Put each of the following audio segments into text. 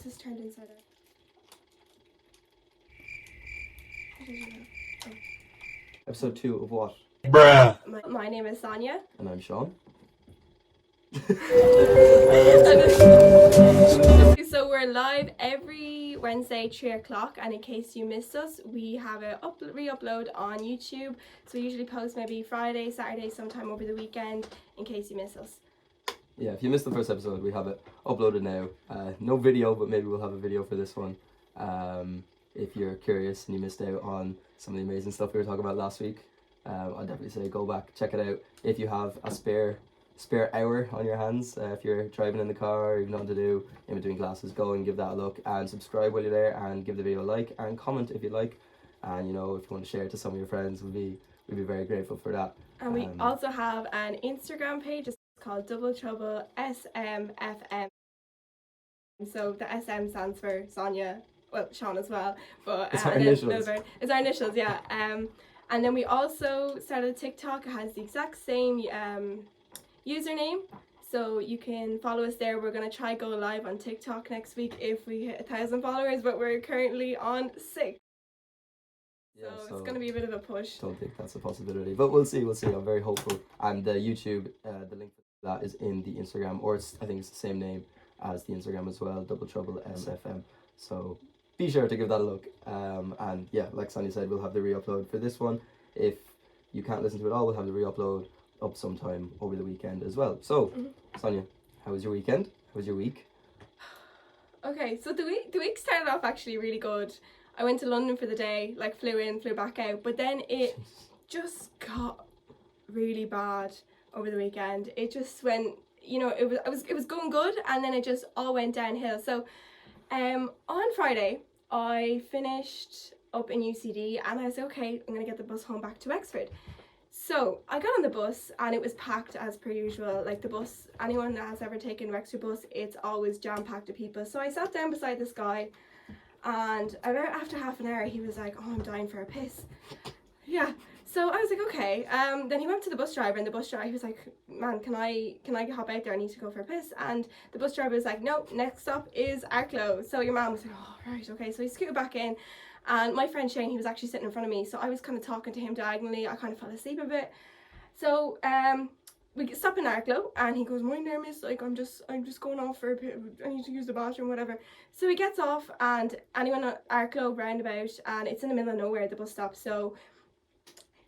is turned inside out. Episode 2 of what? Bruh. My name is Sonia. And I'm Sean. So we're live every Wednesday 3 o'clock, and in case you missed us, we have a re-upload on YouTube. So we usually post maybe Friday, Saturday, sometime over the weekend, in case you miss us. Yeah, if you missed the first episode, we have it uploaded now. No video, but maybe we'll have a video for this one. If you're curious and you missed out on some of the amazing stuff we were talking about last week, I'd definitely say go back, check it out. If you have a spare hour on your hands, if you're driving in the car or you've nothing to do in between classes, go and give that a look and subscribe while you're there and give the video a like and comment if you like. And if you want to share it to some of your friends, we'd be very grateful for that. And we also have an Instagram page. It's called Double Trouble SMFM. So the SM stands for Sonia, well, Sean as well, but it's our initials. It's our initials, yeah. And then we also started TikTok. It has the exact same username, so you can follow us there. We're gonna try go live on TikTok next week if we hit 1,000 followers, but we're currently on 6. Yeah, so it's gonna be a bit of a push. Don't think that's a possibility, but we'll see. I'm very hopeful. And YouTube, the link for that is in the Instagram, or I think it's the same name as the Instagram as well, Double Trouble SFM. So be sure to give that a look. And yeah, like Sonia said, we'll have the re-upload for this one. If you can't listen to it all, we'll have the re-upload up sometime over the weekend as well. So, Sonia, how was your weekend? How was your week? Okay, so the week started off actually really good. I went to London for the day, like flew in, flew back out, but then it just got really bad over the weekend. It just went, it was going good, and then it just all went downhill. So, on Friday, I finished up in UCD, and I was like, okay, I'm gonna get the bus home back to Wexford. So I got on the bus and it was packed as per usual. Like the bus, anyone that has ever taken Wexford bus, it's always jam-packed with people. So I sat down beside this guy, and about after half an hour he was like, oh, I'm dying for a piss. Yeah, so I was like, okay. Then he went to the bus driver, and the bus driver, he was like, man, can I hop out there? I need to go for a piss. And the bus driver was like, no, next stop is Arklow. So your man was like, oh, right, okay. So he scooted back in. And my friend Shane, he was actually sitting in front of me, so I was kind of talking to him diagonally. I kind of fell asleep a bit. So we stop in Arklow, and he goes, my name is, like, I'm just going off for a bit. I need to use the bathroom, whatever. So he gets off, and anyone at Arklow roundabout, and it's in the middle of nowhere, the bus stop. So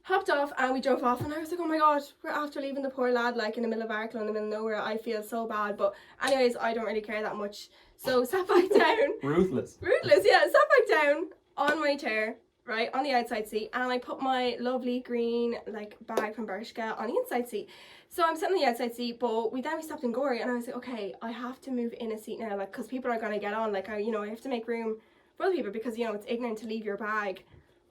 hopped off, and we drove off, and I was like, oh my god, we're after leaving the poor lad, like, in the middle of Arklow, in the middle of nowhere. I feel so bad, but anyways, I don't really care that much. So sat back down. Ruthless, yeah, sat back down on my chair, right, on the outside seat, and I put my lovely green, like, bag from Bershka on the inside seat. So I'm sitting on the outside seat, but we stopped in Gorey, and I was like, okay, I have to move in a seat now, like, because people are going to get on, like, I have to make room for other people, because, it's ignorant to leave your bag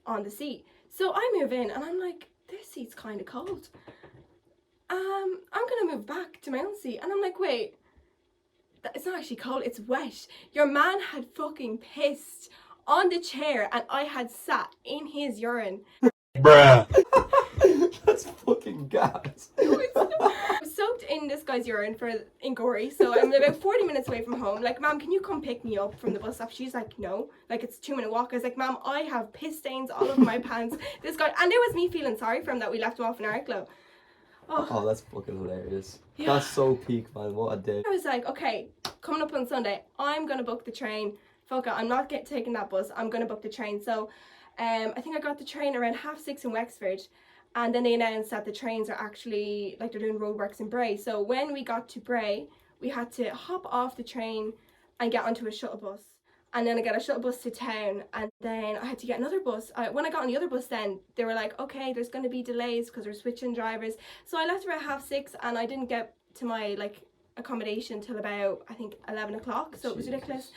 on the seat. So I move in, and I'm like, this seat's kind of cold. I'm going to move back to my own seat, and I'm like, wait, it's not actually cold, it's wet. Your man had fucking pissed on the chair, and I had sat in his urine. Bruh. That's fucking gas. I was soaked in this guy's urine in Gorey, so I'm about 40 minutes away from home. Like, ma'am, can you come pick me up from the bus stop? She's like, no, like, it's a 2-minute walk. I was like, ma'am, I have piss stains all over my pants. This guy, and it was me feeling sorry for him that we left him off in Arklow. Oh, that's fucking hilarious. Yeah. That's so peak, man. What a day. I was like, okay, coming up on Sunday, I'm gonna book the train. Fuck it, I'm not taking that bus. I'm gonna book the train. So I think I got the train around 6:30 in Wexford, and then they announced that the trains are actually, like, they're doing roadworks in Bray. So when we got to Bray, we had to hop off the train and get onto a shuttle bus, and then I got a shuttle bus to town, and then I had to get another bus. When I got on the other bus, then they were like, okay, there's going to be delays because we're switching drivers. So I left around 6:30, and I didn't get to my, like, accommodation till about, I think, 11 o'clock. So it was ridiculous.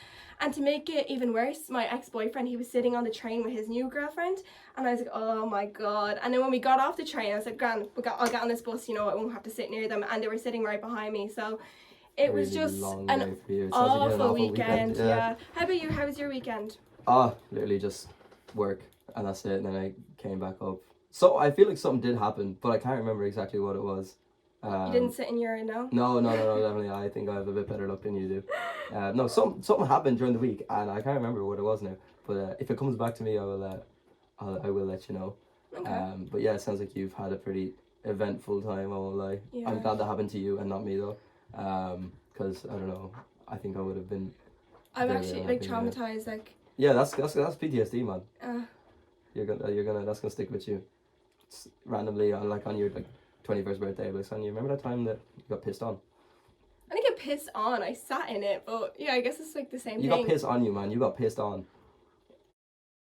And to make it even worse, my ex-boyfriend, he was sitting on the train with his new girlfriend, and I was like, oh my god. And then when we got off the train, I was like, grand, I'll get on this bus, I won't have to sit near them. And they were sitting right behind me, so it was just an awful weekend. Yeah. How about you? How was your weekend? Literally just work, and that's it. And then I came back up. So I feel like something did happen, but I can't remember exactly what it was. You didn't sit in urine, no? No, definitely. I think I have a bit better luck than you do. No, something happened during the week, and I can't remember what it was now. But if it comes back to me, I will. I will let you know. Okay. But yeah, it sounds like you've had a pretty eventful time. I won't lie. Yeah. I'm glad that happened to you and not me though. Because I don't know. I think I would have been. I'm very actually unhappy, like traumatized. Like. Yeah, that's PTSD, man. Uh, You're gonna that's gonna stick with you. It's randomly on your 21st birthday, like, son, you remember that time that you got pissed on? I didn't get pissed on. I sat in it, but yeah, I guess it's like the same You thing. got pissed on you, man. You got pissed on.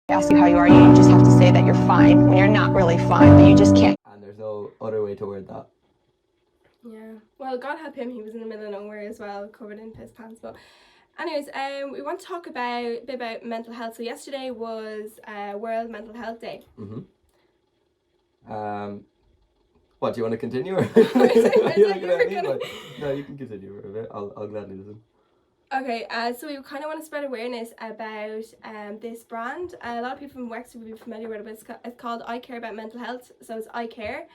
Ask you how you are, you just have to say that you're fine when you're not really fine, but you just can't. And there's no other way to word that. Yeah. Well, God help him. He was in the middle of nowhere as well, covered in piss pants. But, anyways, we want to talk a bit about mental health. So yesterday was World Mental Health Day. Mhm. What, do you want to continue? Or No, you can continue for a bit. I'll gladly listen. Okay, so we kind of want to spread awareness about this brand. A lot of people from Wexford will be familiar with it, but it's called ICare about mental health. So it's ICare,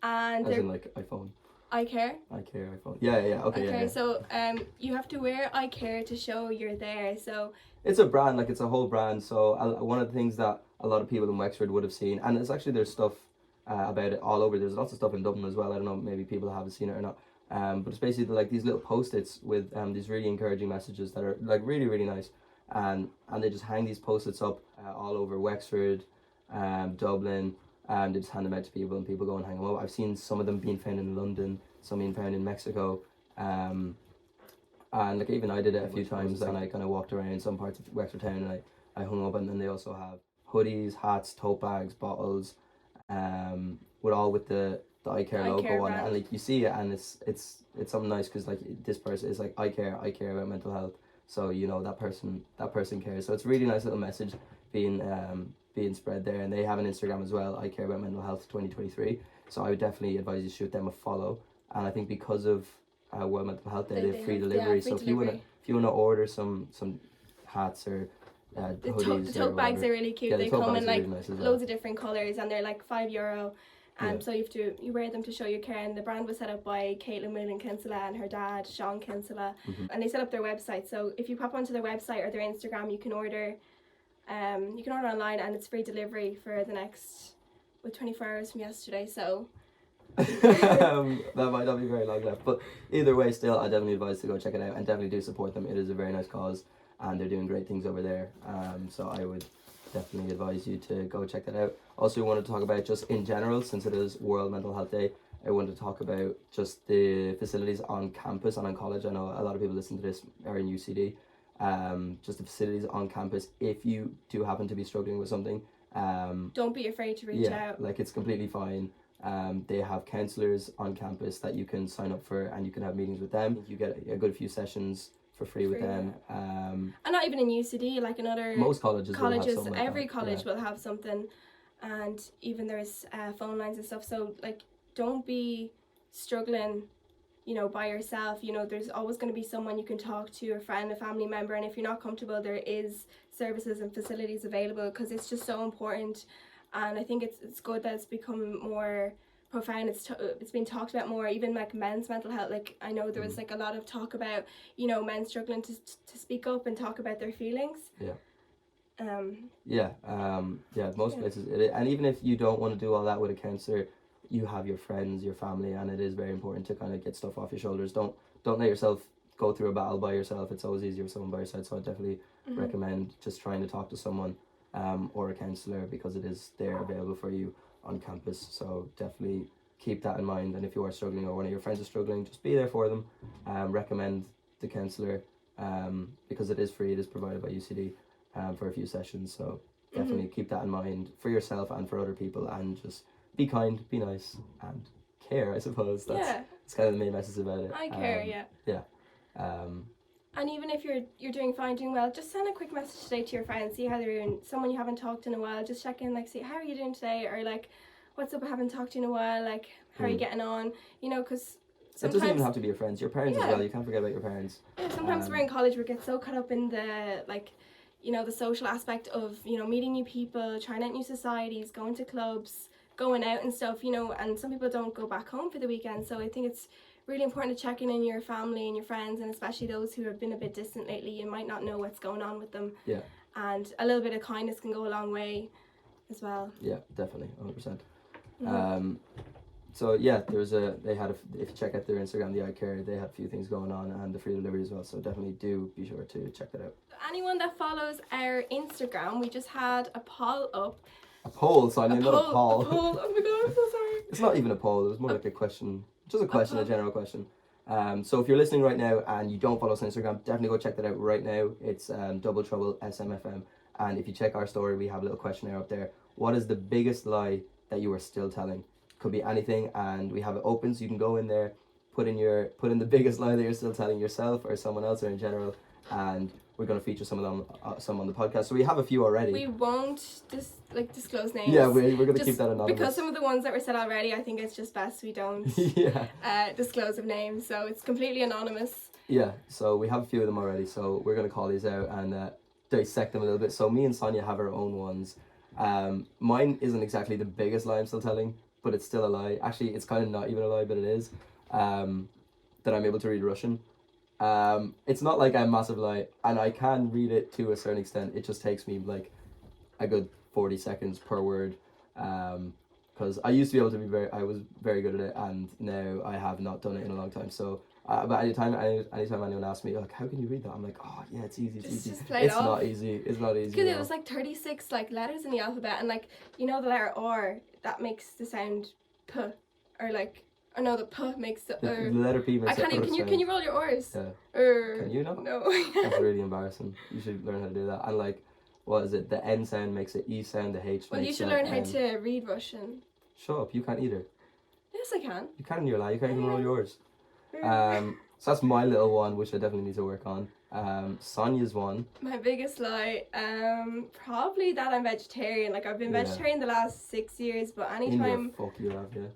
and as in like iPhone. ICare. ICare iPhone. Yeah. Okay. Okay, yeah. so you have to wear ICare to show you're there. So it's a brand, like it's a whole brand. So one of the things that a lot of people in Wexford would have seen, and it's actually there's stuff about it all over. There's lots of stuff in Dublin as well. I don't know, maybe people haven't seen it or not. But it's basically like these little post-its with these really encouraging messages that are like really, really nice. And they just hang these post-its up all over Wexford, Dublin, and they just hand them out to people and people go and hang them up. I've seen some of them being found in London, some being found in Mexico. And like even I did it a few times, and I kind of walked around some parts of Wexford town and I hung up, and then they also have hoodies, hats, tote bags, bottles, with the ICare logo ICare on it, brand. and like you see it, and it's something nice because like this person is like I care about mental health, so you know that person cares. So it's a really nice little message being spread there, and they have an Instagram as well, I Care About Mental Health 2023. So I would definitely advise you to shoot them a follow, and I think because of World Mental Health Day, they have free delivery. Free so delivery. if you wanna order some hats or the hoodies, tote bags are really cute. Yeah, they the tote come bags in are like really nice as well. loads of different colours, and they're like €5. Yeah. So you wear them to show your care, and the brand was set up by Kaityln Whelan Kinsella and her dad Sean Kinsella, and they set up their website. So if you pop onto their website or their Instagram, you can order online, and it's free delivery for the next 24 hours from yesterday. So that might not be very long left, but either way, still I definitely advise to go check it out, and definitely do support them. It is a very nice cause, and they're doing great things over there. So I would definitely advise you to go check that out. Also, we wanted to talk about just in general, since it is World Mental Health Day, I wanted to talk about just the facilities on campus and on college. I know a lot of people listen to this are in UCD. Just the facilities on campus, if you do happen to be struggling with something, don't be afraid to reach out. Like it's completely fine. They have counsellors on campus that you can sign up for, and you can have meetings with them. You get a good few sessions for free with them. And not even in UCD, like in other most colleges will have something like every that. college will have something, and even there's phone lines and stuff. So like, don't be struggling, by yourself. There's always going to be someone you can talk to, a friend, a family member, and if you're not comfortable, there is services and facilities available, because it's just so important. And I think it's good that it's become more profound. It's been talked about more, even like men's mental health. Like I know there was like a lot of talk about men struggling to speak up and talk about their feelings. Most places it is. And even if you don't want to do all that with a counsellor, you have your friends, your family, and it is very important to kind of get stuff off your shoulders. Don't let yourself go through a battle by yourself. It's always easier with someone by your side. So I definitely recommend just trying to talk to someone or a counsellor, because it is there available for you on campus. So definitely keep that in mind, and if you are struggling or one of your friends is struggling, just be there for them. Recommend the counsellor, because it is free. It is provided by UCD for a few sessions, so definitely keep that in mind for yourself and for other people, and just be kind, be nice, and care. I suppose that's kind of the main message about it. I care. And even if you're doing fine, doing well, just send a quick message today to your friends, see how they're doing. Someone you haven't talked to in a while, just check in, like, see how are you doing today, or like, what's up, I haven't talked to you in a while, like, how are you getting on, because sometimes... It doesn't even have to be your friends, your parents as well. You can't forget about your parents. Yeah, sometimes we're in college, we get so caught up in the, like, the social aspect of, meeting new people, trying out new societies, going to clubs, going out and stuff, you know, and some people don't go back home for the weekend. So I think it's really important to check in your family and your friends, and especially those who have been a bit distant lately. You might not know what's going on with them. Yeah. And a little bit of kindness can go a long way as well. Yeah, definitely, 100%. Mm. So yeah, if you check out their Instagram, the ICare, they had a few things going on, and the free delivery as well. So definitely do be sure to check that out. Anyone that follows our Instagram, we just had a poll up. A poll, Sonia, not a poll. A poll. Oh my god, I'm so sorry. It's not even a poll. It was more like a question, just a question, a general question. So if you're listening right now and you don't follow us on Instagram, definitely go check that out right now. It's Double Trouble SMFM. And if you check our story, we have a little questionnaire up there. What is the biggest lie that you are still telling? Could be anything, and we have it open, so you can go in there, put in the biggest lie that you're still telling yourself or someone else or in general, and we're going to feature some of them, some on the podcast. So we have a few already. We won't disclose names. Yeah, we're going to keep that anonymous. Because some of the ones that were said already, I think it's just best we don't disclose of names. So it's completely anonymous. Yeah, so we have a few of them already. So we're going to call these out and dissect them a little bit. So me and Sonia have our own ones. Mine isn't exactly the biggest lie I'm still telling, but it's still a lie. Actually, it's kind of not even a lie, but it is. That I'm able to read Russian. It's not like a massive lie, and I can read it to a certain extent. It just takes me like a good 40 seconds per word. Because I used to be able to I was very good at it, and now I have not done it in a long time. So, but anytime anyone asks me, like, how can you read that? I'm like, oh yeah, it's easy, it's easy. Just play it off. Not easy. It's not easy. Because it was like 36 like letters in the alphabet, and like, you know, the letter R, that makes the sound P, or like, or no, the P makes the letter P makes the Can you roll your R's? Yeah. Can you not? No. That's really embarrassing. You should learn how to do that. And like, what is it? The N sound makes an E sound, the H makes Well, you should learn how to read Russian. Shut up, you can't either. Yes, I can. You can in your life, you can't even roll yours. So that's my little one, which I definitely need to work on. Sonia's one. My biggest lie, probably that I'm vegetarian. Like, I've been vegetarian the last 6 years, but anytime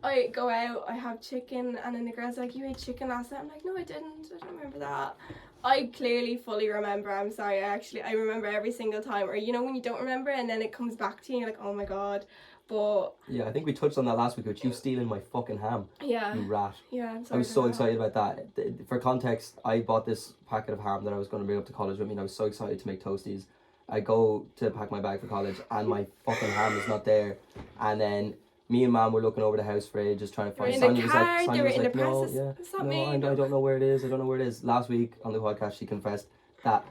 I go out, I have chicken, and then the girls are like, you ate chicken last night? I'm like, no, I didn't. I don't remember that. I clearly fully remember. I'm sorry, I remember every single time. Or, you know, when you don't remember and then it comes back to you, and you're like, oh my god. But yeah, I think we touched on that last week with you stealing my fucking ham. Yeah. You rat. Yeah, I'm sorry. I was so excited about that. For context, I bought this packet of ham that I was going to bring up to college with me, and I was so excited to make toasties. I go to pack my bag for college, and my fucking ham is not there. And then me and Mom were looking over the house for ages trying to find it. Sonia was like, no, I don't know where it is. I don't know where it is. Last week on the podcast, she confessed that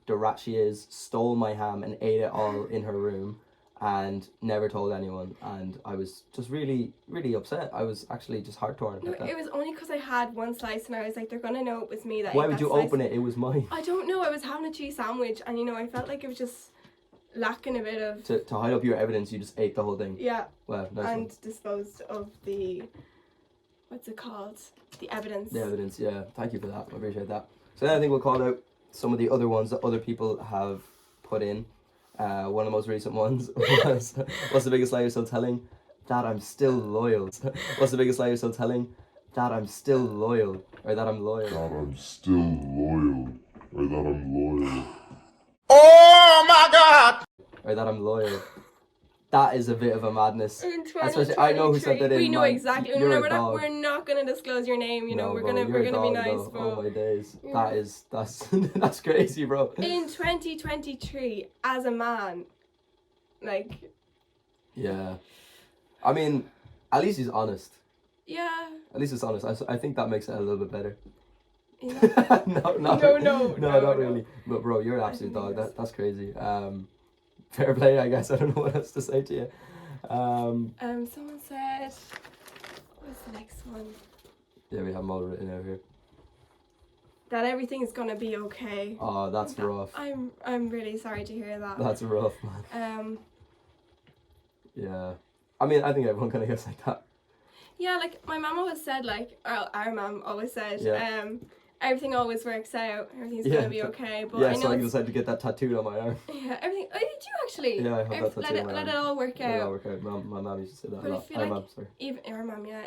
the rat she is, stole my ham and ate it all in her room. And never told anyone, and I was just really, really upset. I was actually just heart torn about that. It was only because I had one slice, and I was like, they're gonna know it was me that Why ate would that you slice. open it? It was mine. I don't know. I was having a cheese sandwich, and you know, I felt like it was just lacking a bit of. To hide up your evidence, you just ate the whole thing. Yeah. Well, nice and one. Disposed of the. What's it called? The evidence. The evidence, yeah. Thank you for that. I appreciate that. So then I think we'll call out some of the other ones that other people have put in. One of the most recent ones was, what's the biggest lie you're still telling? That I'm still loyal. What's the biggest lie you're still telling? That I'm still loyal. Or that I'm loyal. That I'm still loyal. Or that I'm loyal. Oh my god! Or that I'm loyal. That is a bit of a madness. Especially, I know who said that in. We know exactly. You're we're not gonna disclose your name. You know, we're gonna be nice, bro. Oh my days. Yeah. That's crazy, bro. In 2023, as a man, like. Yeah, I mean, at least he's honest. Yeah. At least it's honest. I think that makes it a little bit better. Yeah. No, not really. But bro, you're an absolute dog. That's crazy. Fair play, I guess. I don't know what else to say to you. Someone said, what's the next one? Yeah, we have them all written out here. That everything is gonna be okay. Oh, that's rough. I'm really sorry to hear that. That's rough, man. Yeah. I mean, I think everyone kind of gets like that. Yeah, like my mum always said, like our mum always said, yeah. Everything always works out. Everything's gonna be okay. But yeah, I know so I decided to get that tattooed on my arm. Yeah, everything. Oh, did you actually? Yeah, I have that tattoo on my arm. Let it all work out. Let it all work out. My mum used to say that a lot. I feel like mum, sorry.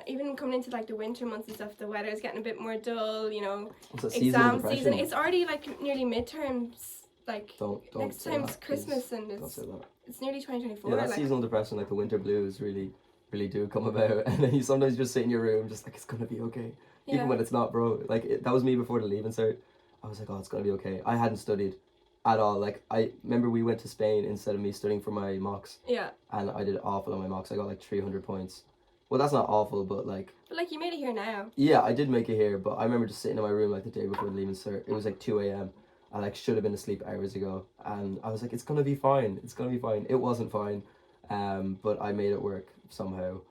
Even coming into like the winter months and stuff, the weather's getting a bit more dull. You know, exam season. It's already like nearly midterms. Like don't next time's that, Christmas, please. and don't say that. it's nearly 2024. Yeah, that seasonal depression, like the winter blues, really really do come about, and then you sometimes just sit in your room just like, it's gonna be okay, even when it's not, bro. Like that was me before the leaving cert. I was like, oh, it's gonna be okay. I hadn't studied at all. Like I remember we went to Spain instead of me studying for my mocks, and I did awful on my mocks. I got like 300 points. Well, that's not awful, but like you made it here now. Yeah, I did make it here, but I remember just sitting in my room like the day before the leaving cert. It was like 2 a.m. I like should have been asleep hours ago, and I was like, it's gonna be fine. It's gonna be fine. It wasn't fine, but I made it work somehow.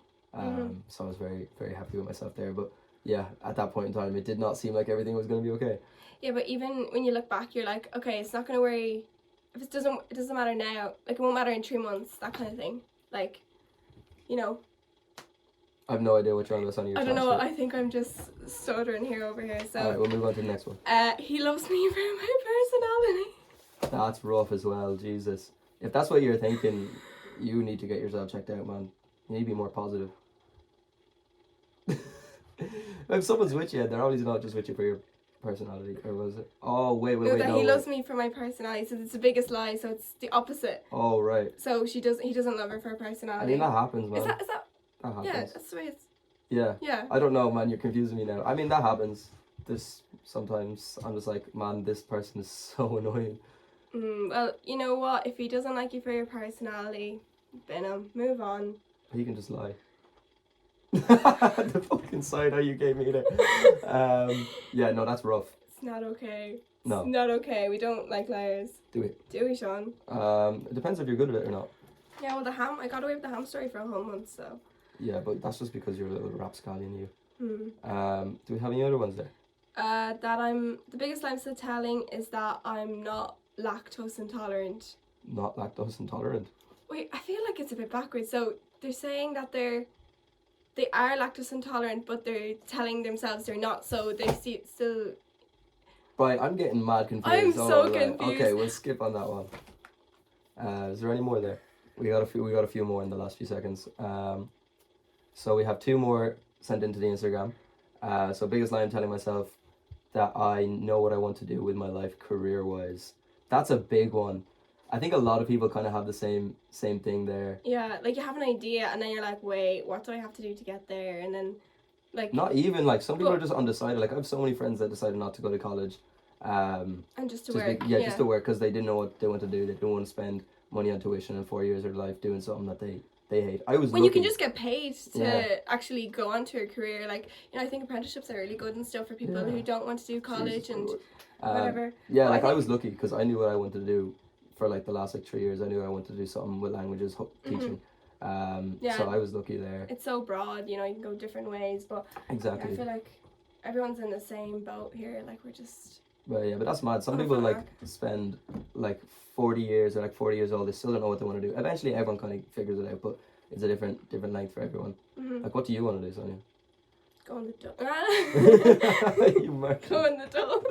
So I was very, very happy with myself there. But yeah, at that point in time, it did not seem like everything was gonna be okay. Yeah, but even when you look back, you're like, okay, it's not gonna worry. If it doesn't matter now. Like it won't matter in 3 months. That kind of thing. Like, you know. I have no idea what you're on this on your. I don't know. I think I'm just stuttering over here. So. Alright, we'll move on to the next one. He loves me for my personality. That's rough as well. Jesus, if that's what you're thinking, you need to get yourself checked out, man. You need to be more positive. If someone's with you, they're always not just with you for your personality, or was it? Oh wait, no, no. He loves me for my personality, so it's the biggest lie. So it's the opposite. Oh right. So he doesn't love her for her personality. I mean that happens, man. Is that? That happens. Yeah, that's the way it's. Yeah. Yeah. I don't know, man. You're confusing me now. I mean that happens. Sometimes I'm just like, man, this person is so annoying. Well, you know what? If he doesn't like you for your personality, bin him. Move on. He can just lie. The fucking side eye you gave me there. Yeah, no, that's rough. It's not okay. No. It's not okay. We don't like liars. Do it. Do we, Sean? It depends if you're good at it or not. Yeah, well, I got away with the ham story for a whole month, so. Yeah, but that's just because you're a little rapscallion, you. Hmm. Do we have any other ones there? The biggest lie I'm still telling is that I'm not lactose intolerant. Not lactose intolerant? Wait, I feel like it's a bit backwards. So they're saying that they are lactose intolerant, but they're telling themselves they're not. So they still. Right, I'm getting mad confused. I'm so confused. Okay, we'll skip on that one. Is there any more there? We got a few more in the last few seconds. So we have 2 more sent into the Instagram. So biggest lie I'm telling myself, that I know what I want to do with my life career-wise. That's a big one. I think a lot of people kind of have the same thing there. Yeah, like you have an idea and then you're like, wait, what do I have to do to get there? And then, like... Not even, like, some people are just undecided. Like, I have so many friends that decided not to go to college. And just to work. Just to work, because they didn't know what they want to do. They didn't want to spend money on tuition in 4 years of their life doing something that they hate. I was when lucky. you can just get paid to actually go on to a career, like, you know, I think apprenticeships are really good and stuff for people who don't want to do college and whatever. Yeah, like I was lucky because I knew what I wanted to do for like the last like 3 years. I knew I wanted to do something with languages, teaching. So I was lucky there. It's so broad, you know, you can go different ways, but exactly. I feel like everyone's in the same boat here. Like we're just. But yeah, but that's mad. Some people like spend like 40 years or like 40 years old. They still don't know what they want to do. Eventually, everyone kind of figures it out, but it's a different length for everyone. Like, what do you want to do, Sonia? Go in the dole. You mark. Go in the dole.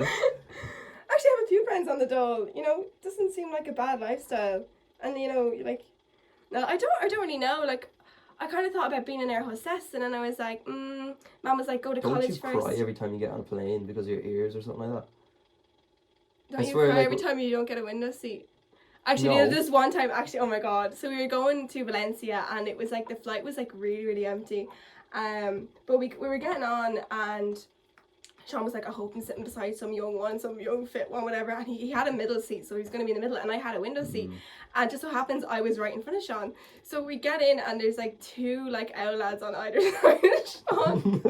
Actually, I have a few friends on the dole. You know, it doesn't seem like a bad lifestyle. And you know, like, no, I don't really know. Like, I kind of thought about being an air hostess, and then I was like, Mom was like, go to college first. Don't you cry every time you get on a plane because of your ears or something like that? Don't you cry every time you don't get a window seat? Actually, this one time, oh my god. So we were going to Valencia, and it was like, the flight was like really, really empty. But we were getting on, and Sean was like, I hope I'm sitting beside some young fit one, whatever. And he had a middle seat, so he was going to be in the middle, and I had a window seat. And just so happens I was right in front of Sean. So we get in, and there's like 2 like owl lads on either side of Sean.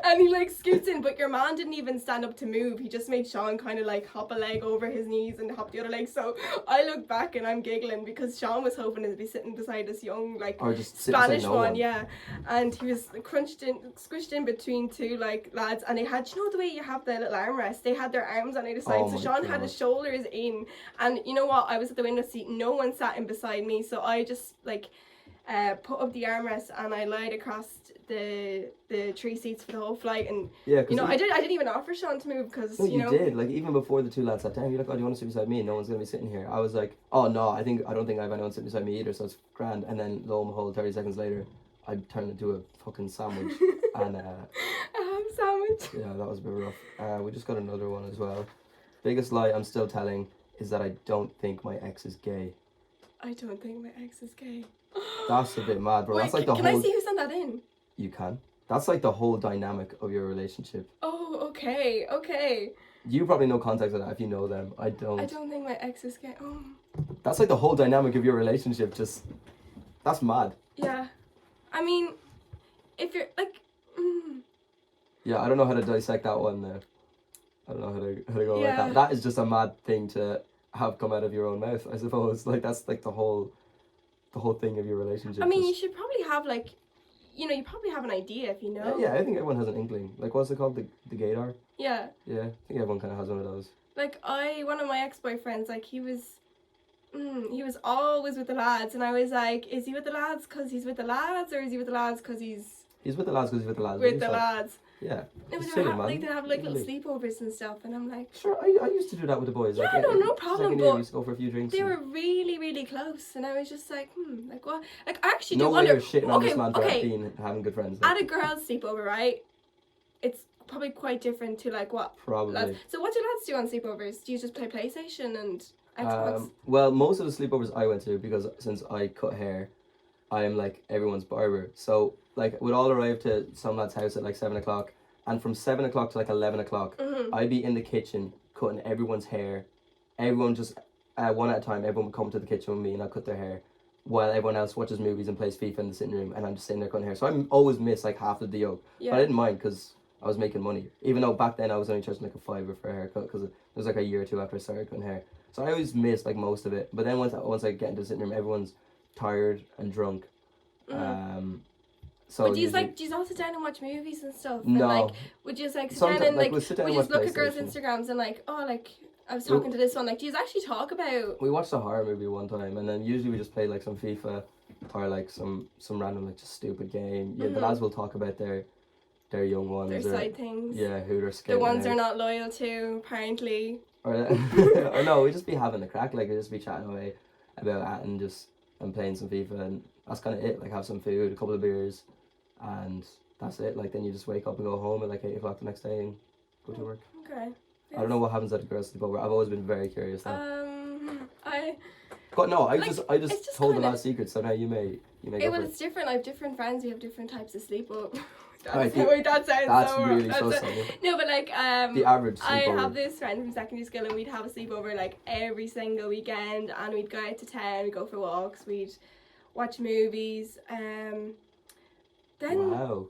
And he like scoots in, but your man didn't even stand up to move. He just made Sean kind of like hop a leg over his knees and hop the other leg. So I look back and I'm giggling because Sean was hoping to be sitting beside this young like Spanish one, yeah. And he was squished in between 2 like lads, and they had, you know the way you have the little armrest, they had their arms on either side. So Sean had his shoulders in, and you know what, I was at the window seat, no one sat in beside me, so I just like put up the armrest and I lied across the 3 seats for the whole flight. And you know, I didn't even offer Sean to move because you know. Did, like, even before the 2 lads sat down, you're like, oh, do you want to sit beside me? No one's gonna be sitting here. I was like, oh no, I don't think I have anyone sitting beside me either, so it's grand. And then lo and behold, 30 seconds later, I turned into a fucking sandwich. And a ham sandwich. Yeah, that was a bit rough. We just got another one as well. Biggest lie I'm still telling is that I don't think my ex is gay. I don't think my ex is gay. That's a bit mad, bro. Wait, That's like the can whole. I see who sent that in? You can. That's like the whole dynamic of your relationship. Oh, okay. You probably know context of that if you know them. I don't. I don't think my ex is gay. Oh. That's like the whole dynamic of your relationship. Just. That's mad. Yeah. I mean, if you're like. Yeah, I don't know how to dissect that one there. I don't know how to go like Yeah. that. That is just a mad thing to have come out of your own mouth, I suppose. Like that's like the whole thing of your relationship. I mean, you just- should probably have like, you probably have an idea if you know. Yeah, I think everyone has an inkling. Like what's it called? The gaydar? Yeah. Yeah, I think everyone kind of has one of those. Like one of my ex-boyfriends, like he was always with the lads, and I was like, is he with the lads because he's with the lads, or is he with the lads because he's He's with the lads because he's with the lads. with the lads? Yeah. No, but He's they chilling, have man. they have like little Really. sleepovers and stuff, and I'm like, Sure, I used to do that with the boys. Yeah, like, no problem, second year, but we used to go for a few drinks. they and- were really, really close, and I was just like, like what? Like I actually No do way wonder. you're shitting on this man for okay, being having good friends. at Like, a girls' sleepover, right? It's probably quite different to like what probably. lads. So what do lads do on sleepovers? Do you just play PlayStation and Xbox? Well, most of the sleepovers I went to, because since I cut hair, I am like everyone's barber. So like we'd all arrive to some lad's house at like 7 o'clock, and from 7 o'clock to like 11 o'clock, I'd be in the kitchen cutting everyone's hair. Everyone just one at a time. Everyone would come to the kitchen with me, and I'd cut their hair, while everyone else watches movies and plays FIFA in the sitting room, and I'm just sitting there cutting hair. So I always miss like half the deal, Yeah. but I didn't mind because I was making money. Even though back then I was only charging like a $5 for a haircut, because it was like a year or two after I started cutting hair. So I always missed like most of it. But then once I get into the sitting room, everyone's tired and drunk. So But do you usually- do you all sit down and watch movies and stuff? No. And, like, would you just like sit Sometimes, down and like, like we'll sit down would and you just watch look at girls' PlayStation. Instagrams and like, oh, like I was talking to this one. Like, do you actually talk about? we watched a horror movie one time, and then usually we just play like some FIFA or like some random like just stupid game. Yeah, the lads will talk about their young ones. Their or, side things. Yeah, who they're scared. The ones they're not loyal to, apparently. Or, or no, we just be having the crack. Like we just be chatting away about that and playing some FIFA, and that's kind of it. Like have some food, a couple of beers, and that's it. Like then you just wake up and go home at like 8 o'clock the next day and go to work. Okay. I don't know what happens at a girls' sleepover. I've always been very curious. Though. I No, I like, just it's just told a kinda- lot of secrets, so now you may go well, for it. it's different. I have different friends. We have different types of sleepover. Right, That sounds That's so really wrong. so That's funny. No, but like The average I sleepover. have this friend from secondary school, and we'd have a sleepover like every single weekend, and we'd go out to town, we'd go for walks, we'd watch movies. Then Wow.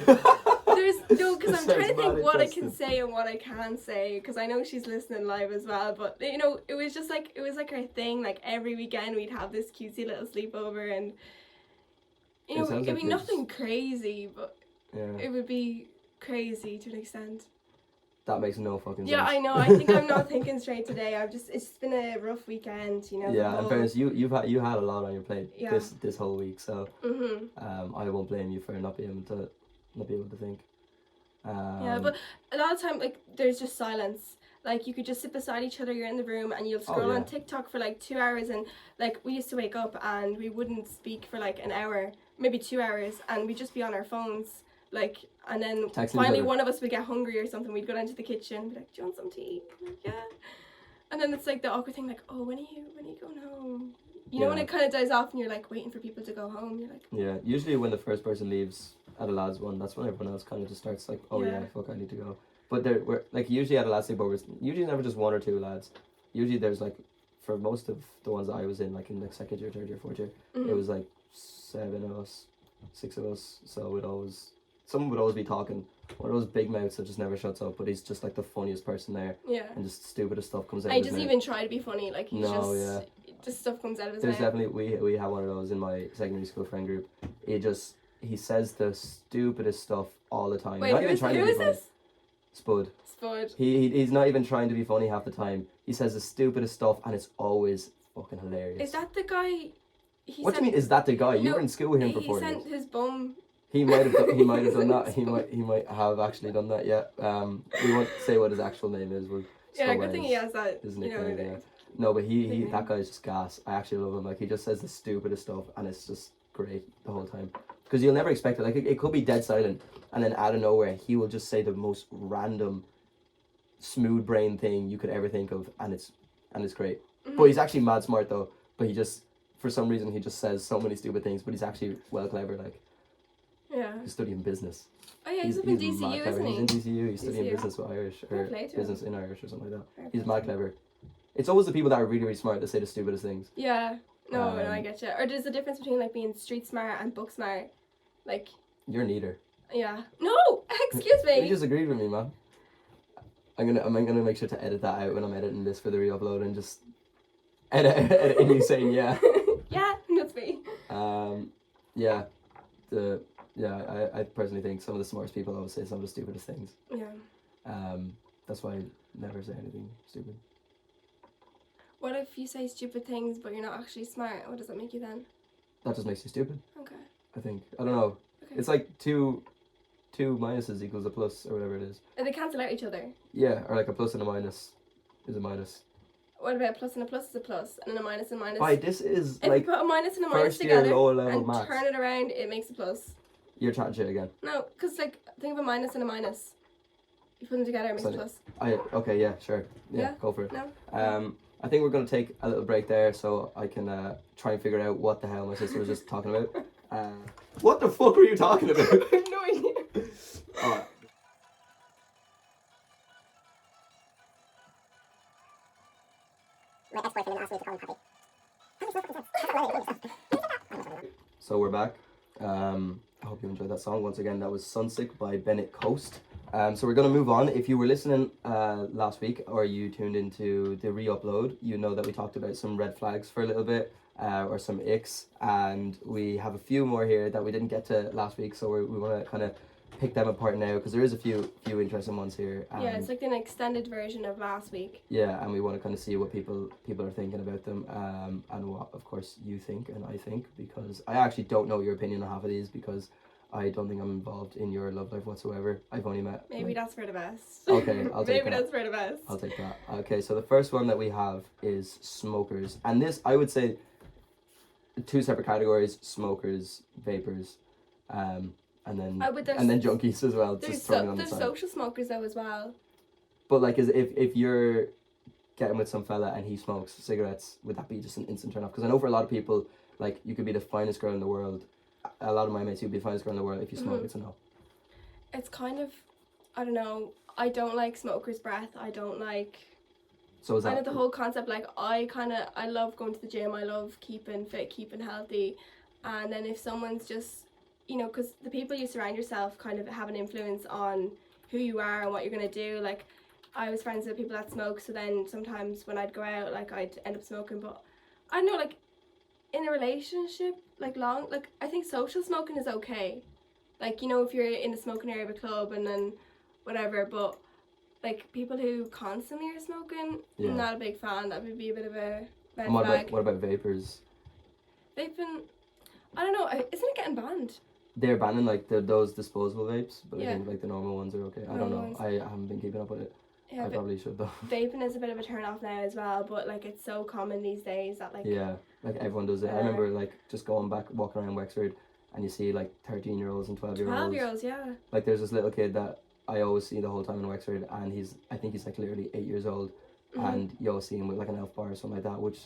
there's no, because I'm This trying to sounds think mad what I can interesting. say and what I can't say, because I know she's listening live as well. But it was just like our thing. Like every weekend we'd have this cutesy little sleepover, and It sounds it'd like be you're nothing crazy, but Yeah. it would be crazy to an extent. That makes no fucking sense. Yeah, I know. I think I'm not thinking straight today. It's been a rough weekend, the Yeah, in whole- fairness, you had a lot on your plate Yeah. this whole week, so Mhm. I won't blame you for not being able to think. Yeah, but a lot of time, like, there's just silence. Like, you could just sit beside each other, you're in the room, and you'll scroll yeah. on TikTok for like 2 hours, and like we used to wake up and we wouldn't speak for like an hour, maybe 2 hours, and we'd just be on our phones, like, and then Texting each finally other. one of us would get hungry or something, we'd go down to the kitchen and be like, do you want some tea? I'm like, yeah. And then it's like the awkward thing, like, oh, when are you going home? You know, when Yeah. it kind of dies off and you're like waiting for people to go home, you're like, Yeah, usually when the first person leaves at a lads one, that's when everyone else kind of just starts like, oh yeah, Yeah. fuck, I need to go. But we're like usually at a lads sleepovers, usually never just one or two lads. Usually there's like, for most of the ones that I was in, like in like second year, third year, fourth year, it was like 7 of us, 6 of us. So someone would always be talking. One of those big mouths that just never shuts up, but he's just like the funniest person there, yeah. and just stupidest stuff comes out. And he of his doesn't mouth. even try to be funny, like he's No, just stuff comes out of his There's mouth. definitely we had one of those in my secondary school friend group. He says the stupidest stuff all the time. Wait, Not who even is trying to be funny. this? Spud. Spud. He's not even trying to be funny half the time. He says the stupidest stuff, and it's always fucking hilarious. Is that the guy? What do you mean? Is that the guy? You No, were in school with him for He 4 sent years. his bum. He might have done that. He might have actually done that. Yeah. We won't say what his actual name is. We'll Yeah, just go good by thing his- he has that. his You know, nickname, yeah. No, but he nickname. that guy's just gas. I actually love him. Like he just says the stupidest stuff, and it's just great the whole time. Because you'll never expect it. Like it could be dead silent, and then out of nowhere he will just say the most random, smooth brain thing you could ever think of, and it's great. But he's actually mad smart though. But for some reason he just says so many stupid things, but he's actually well clever. Like Yeah. he's studying business. Oh yeah, he's up in mad DCU, clever. isn't He's he? in DCU. He's studying DCU. business with Irish Fair or play to business in Irish or something like that. Fair He's play mad to clever. It's always the people that are really, really smart that say the stupidest things. Yeah. No, I Um, get you. Or there's a difference between like being street smart and book smart. Like, You're neither. yeah. No, excuse You me. just agreed with me, man. I'm gonna make sure to edit that out when I'm editing this for the re-upload and just edit you saying yeah. Yeah, that's me. Yeah. I personally think some of the smartest people always say some of the stupidest things. Yeah. That's why I never say anything stupid. What if you say stupid things but you're not actually smart? What does that make you then? That just makes you stupid, Okay. I think. I don't know. Okay. It's like two minuses equals a plus or whatever it is. They cancel out each other. Yeah, or like a plus and a minus is a minus. What about a plus and a plus is a plus, and then a minus and minus? Why, this is If like you put a minus and a minus first year together lower level and maths. turn it around, it makes a plus. You're chatting shit again. No, because like, think of a minus and a minus. You put them together, it makes a So- plus. Okay, yeah, sure. Yeah, Yeah? go for it. No? I think we're going to take a little break there so I can try and figure out what the hell my sister was just talking about. What the fuck were you talking about? I have no idea. Oh, My ex-boyfriend asked me to call him Poppy. so we're back. I hope you enjoyed that song. Once again, that was Sunsick by Bennett Coast. So we're going to move on. If you were listening last week or you tuned into the re-upload, you know that we talked about some red flags for a little bit or some icks, and we have a few more here that we didn't get to last week, so we want to kind of pick them apart now because there is a few interesting ones here. And Yeah, it's like an extended version of last week. yeah, and we want to kind of see what people are thinking about them, and what, of course, you think and I think, because I actually don't know your opinion on half of these because I don't think I'm involved in your love life whatsoever. I've only met. Maybe that's for the best. Okay, I'll take Maybe that. that's for the best. I'll take that. Okay, so the first one that we have is smokers, and this I would say two separate categories: smokers, vapors, and then But there's- junkies as well. There's Just throwing it on the there's side. social smokers though as well. But like, if you're getting with some fella and he smokes cigarettes, would that be just an instant turn off? Because I know for a lot of people, like, you could be the finest girl in the world. A lot of my mates, you'd be the finest girl in the world. If you smoke, it's a no. It's kind of, I don't know. I don't like smoker's breath. I don't like. So is I know that the whole concept. Like I love going to the gym. I love keeping fit, keeping healthy, and then if someone's just, because the people you surround yourself kind of have an influence on who you are and what you're gonna do. Like, I was friends with people that smoke, so then sometimes when I'd go out, like I'd end up smoking. But I don't know, like in a relationship, like I think social smoking is okay. Like, if you're in the smoking area of a club and then whatever, but like people who constantly are smoking, Yeah. not a big fan. That would be a bit of a red and flag. what about vapors? They've been, I don't know, isn't it getting banned? They're banning like those disposable vapes, but Yeah. I think like the normal ones are okay. I don't Normal know. ones. I haven't been keeping up with it. Yeah, I but probably should though. vaping is a bit of a turn off now as well, but like it's so common these days that like Yeah, like everyone does it. I remember like just going back, walking around Wexford, and you see like 13-year-olds and 12-year-olds. 12-year-olds, yeah. Like there's this little kid that I always see the whole time in Wexford, and I think he's like literally 8 years old, and you always see him with like an elf bar or something like that, which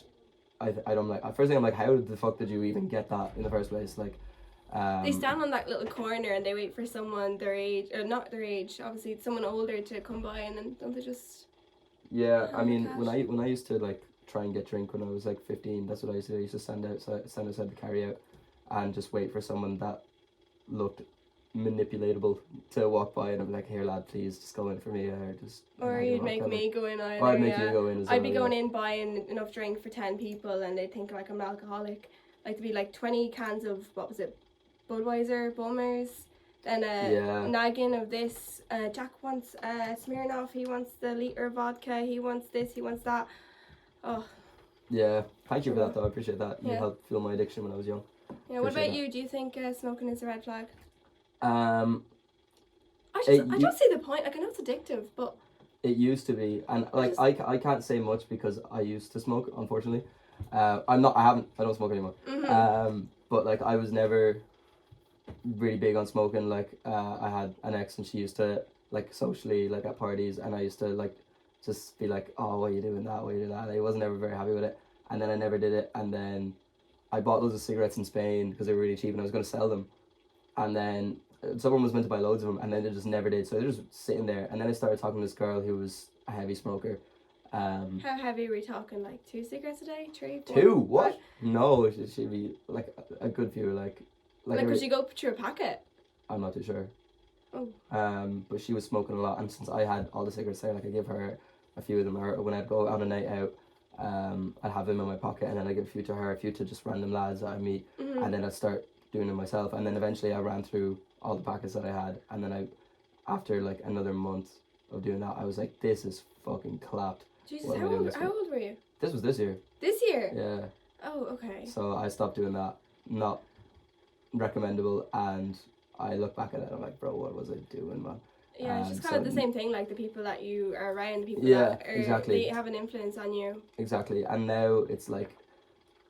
I don't like. At first thing I'm like, how the fuck did you even get that in the first place? Like, They stand on that little corner and they wait for someone their age, or not their age, obviously someone older to come by, and then don't they just... yeah, I Oh, mean, gosh. when I used to like try and get drink when I was like 15, that's what I used to do. I used to stand outside the carry out and just wait for someone that looked manipulatable to walk by, and I'd be like, here lad, please just go in for me, or just... Or you'd make me go in either, Or I'd make yeah. you go in as well. I'd be going yeah. in buying enough drink for 10 people and they'd think like I'm an alcoholic. Like there'd be like 20 cans of, what was it, Budweiser, Bulmers, then Yeah. nagging of this, Jack wants Smirnoff, he wants the litre of vodka, he wants this, he wants that. Oh, Yeah, thank you for that though, I appreciate that. You Yeah. helped fuel my addiction when I was young. yeah. What Appreciate about that. you? Do you think smoking is a red flag? I I don't see the point. Like I know it's addictive, but It used to be, and like I can't say much because I used to smoke, unfortunately. I don't smoke anymore. But like I was never really big on smoking. Like I had an ex and she used to like socially like at parties, and I used to like just be like, oh, why are you doing that? Why are you doing that? I wasn't ever very happy with it, and then I never did it, and then I bought loads of cigarettes in Spain because they were really cheap and I was going to sell them. And then someone was meant to buy loads of them and then they just never did. So they're just sitting there. And then I started talking to this girl who was a heavy smoker. How heavy are we talking? Like 2 cigarettes a day? 3? 2? What? No, it should be like a good few. Like would you go through a packet? I'm not too sure. Oh. But she was smoking a lot. And since I had all the cigarettes there, like I give her a few of them. Or when I'd go on a night out, I'd have them in my pocket and then I'd give a few to her, a few to just random lads that I meet. Mm-hmm. And then I'd start doing them myself. And then eventually I ran through all the packets that I had. And then after like another month of doing that, I was like, this is fucking clapped. Jesus, how old were you? This was this year. This year? Yeah. Oh, okay. So I stopped doing that. Not recommendable. And I look back at it and I'm like, bro, what was I doing, man? Yeah, it's just kind of the same thing, like the people that you are around, the people yeah, that are, exactly. they have an influence on you. Exactly. And now it's like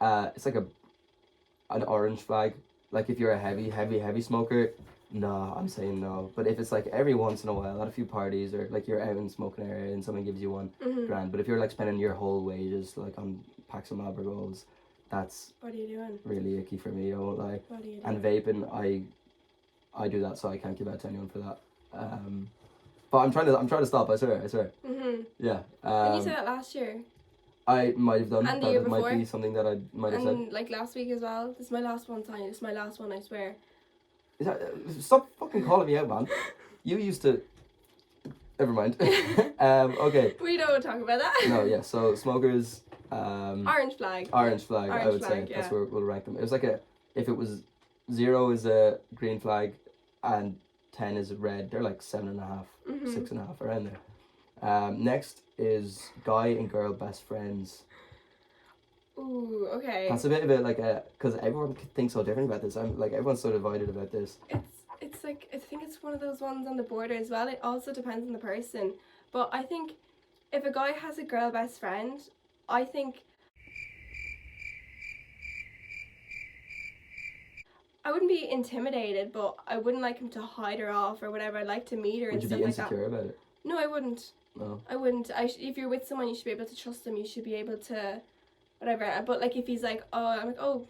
an orange flag. Like if you're a heavy smoker, no, I'm saying no. But if it's like every once in a while at a few parties or like you're out in the smoking area and someone gives you one grand. But if you're like spending your whole wages like on packs of Marlboro Golds, that's what are you doing? Really icky for me, I won't lie. What are you doing? And vaping, I do that, so I can't give out to anyone for that. But I'm trying to stop. I swear. Mm-hmm. Yeah. And you said that last year. I might have done. And the year might before. be something that I might have said. And like last week as well. This is my last one, Tanya. This is my last one, I swear. Stop fucking calling me out, man. You used to. Never mind. Okay. We don't talk about that. No, yeah. So smokers. Orange flag. Orange flag. I would say that's where we'll rank them. It was like if it was 0 is a green flag, and 10 is red. They're like 7.5, 6.5 around there. Next is guy and girl best friends. Ooh, okay. That's a bit of because everyone thinks so different about this. Everyone's so divided about this. It's like, I think it's one of those ones on the border as well. It also depends on the person. But I think if a guy has a girl best friend, I think I wouldn't be intimidated, but I wouldn't like him to hide her off or whatever. I'd like to meet her and stuff like that. Would you be insecure about it? No, I wouldn't. No. I wouldn't. If you're with someone, you should be able to trust them. You should be able to, whatever. But like if he's like, oh, I'm like, oh,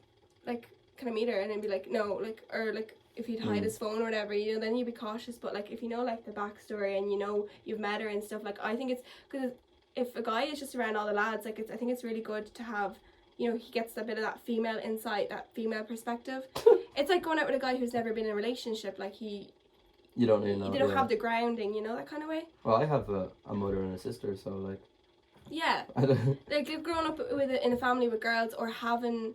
like, can I meet her? And then be like, no, like, or like if he'd hide his phone or whatever, you know, then you'd be cautious. But like if you know like the backstory and you know you've met her and stuff, like I think it's because if a guy is just around all the lads, like I think it's really good to have, you know, he gets a bit of that female insight, that female perspective. It's like going out with a guy who's never been in a relationship, like you don't really know. They don't have the grounding, you know, that kind of way. Well, I have a mother and a sister, so like. Yeah. Like you've grown up in a family with girls or having,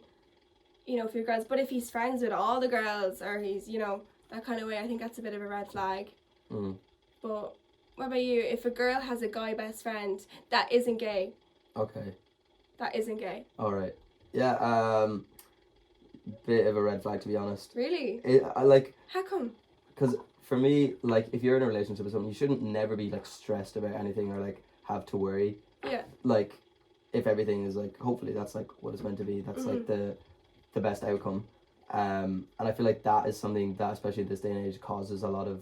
you know, a few girls. But if he's friends with all the girls or he's, you know, that kind of way, I think that's a bit of a red flag. Mm. But what about you? If a girl has a guy best friend that isn't gay. Okay. That isn't gay. All right. Yeah. Bit of a red flag, to be honest. Really? How come? Because for me, like, if you're in a relationship with someone, you shouldn't never be like stressed about anything or like have to worry. Yeah. Like, if everything is like, hopefully that's like what it's meant to be. That's like the best outcome. And I feel like that is something that, especially this day and age, causes a lot of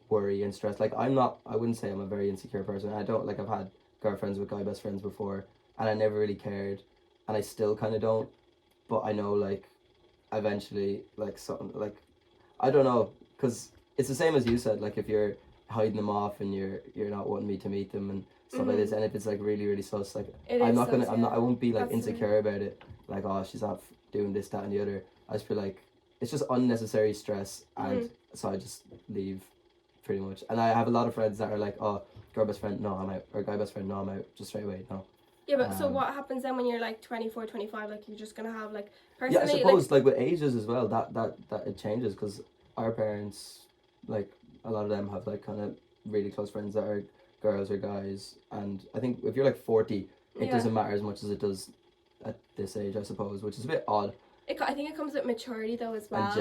worry and stress. Like, I wouldn't say I'm a very insecure person. I've had girlfriends with guy best friends before, and I never really cared, and I still kind of don't. But I know, like, eventually, like, something, like, I don't know, because it's the same as you said, like, if you're hiding them off and you're not wanting me to meet them and stuff like this, and if it's, like, really, really sus, like, I won't be, like, insecure about it, like, oh, she's not doing this, that, and the other. I just feel like it's just unnecessary stress, and so I just leave, pretty much. And I have a lot of friends that are like, oh, girl best friend, no, I'm out, or guy best friend, no, I'm out, just straight away, no. Yeah, but so what happens then when you're like 24, 25? Like you're just gonna have like personally. Yeah, I suppose like with ages as well, that it changes, because our parents, like a lot of them have like kind of really close friends that are girls or guys, and I think if you're like 40, it doesn't matter as much as it does at this age, I suppose, which is a bit odd. I think it comes with maturity though as well. And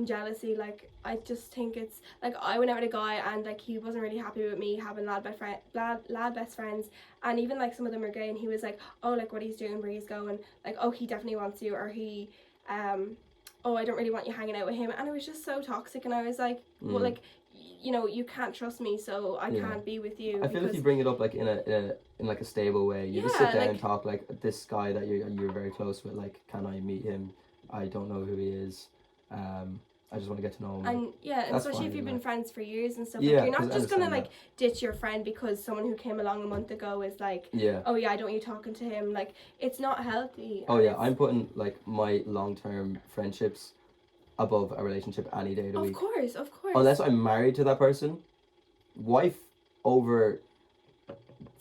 jealousy, like I just think it's like I went out with a guy and like he wasn't really happy with me having lad best friends, and even like some of them are gay, and he was like, oh, like what he's doing, where he's going, like, oh, he definitely wants you, or he oh, I don't really want you hanging out with him, and it was just so toxic. And I was like, well, like you know, you can't trust me, so I Yeah. can't be with you. I feel if because- you bring it up like in like a stable way, you just sit Yeah, down like- and talk like this guy that you're very close with. Like, can I meet him? I don't know who he is. I just want to get to know him. And yeah, and That's especially if fine, you've been like- friends for years and stuff, Yeah, like, you're 'cause not I just gonna understand like ditch your friend because someone who came along a month ago is like, Yeah. oh yeah, I don't want you talking to him. Like, it's not healthy. Oh and yeah, it's- I'm putting like my long-term friendships above a relationship any day of the Of week. course. Unless I'm married to that person, wife over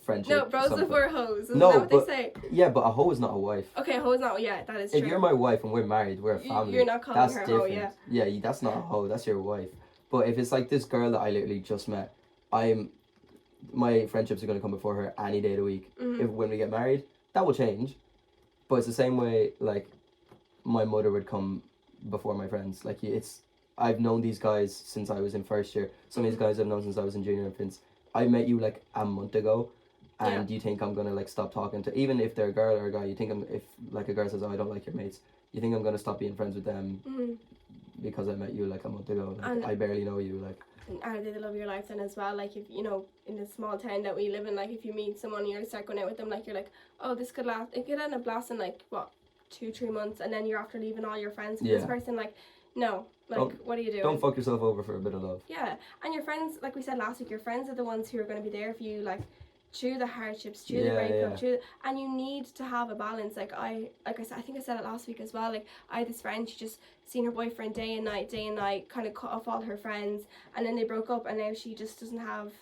friendship. No, bros something. before hoes. Isn't No, that what but- they say? Yeah, but a hoe is not a wife. Okay, hoes not. Yeah, that is true. If you're my wife and we're married, we're a family. You're not calling that's her a different. hoe, Yeah, that's not a hoe. That's your wife. But if it's like this girl that I literally just met, my friendships are gonna come before her any day of the week. Mhm. If when we get married, that will change. But it's the same way like my mother would come before my friends. Like I've known these guys since I was in first year. Some of these guys I've known since I was in junior infants. I met you like a month ago, and you think I'm gonna like stop talking to, even if they're a girl or a guy, you think if like a girl says, oh, I don't like your mates, you think I'm gonna stop being friends with them because I met you like a month ago. Like, And- I barely know you. Like, And are they the love of your life then as well? Like, if you know, in the small town that we live in, like if you meet someone and you start going out with them, like you're like, oh, this could last. It could end up lasting like what, 2-3 months, and then you're after leaving all your friends for this Yeah. person. Like, no, like Don't- what are you doing? don't fuck yourself over for a bit of love. Yeah, and your friends, like we said last week, your friends are the ones who are going to be there for you, like through the hardships, through the Yeah, breakup, yeah. and you need to have a balance. Like I said, I think I said it last week as well. Like I had this friend, she just seen her boyfriend day and night, kind of cut off all her friends, and then they broke up, and now she just doesn't have